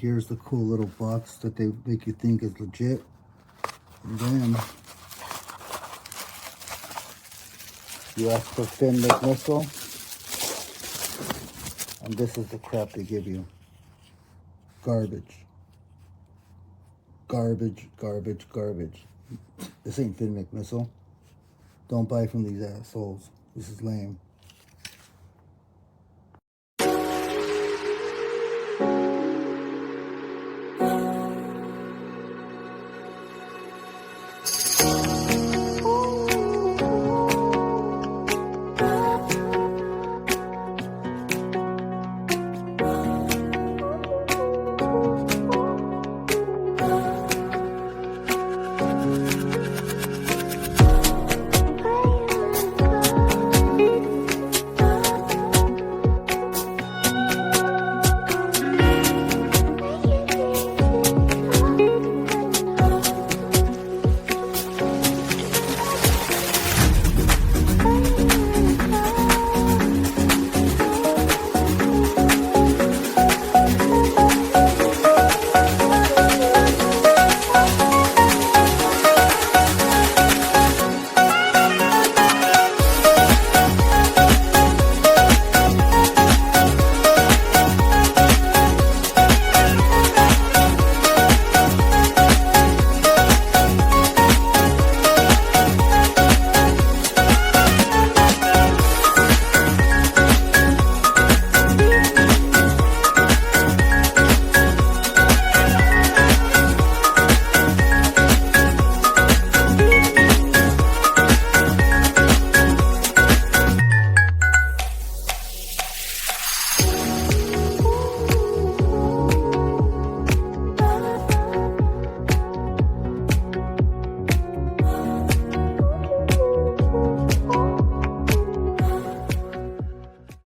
here's the cool little box that they make you think is legit. And then you ask for fin missile, and this is the crap they give you. Garbage. Garbage, garbage, garbage. This ain't fin missile. Don't buy from these assholes. This is lame.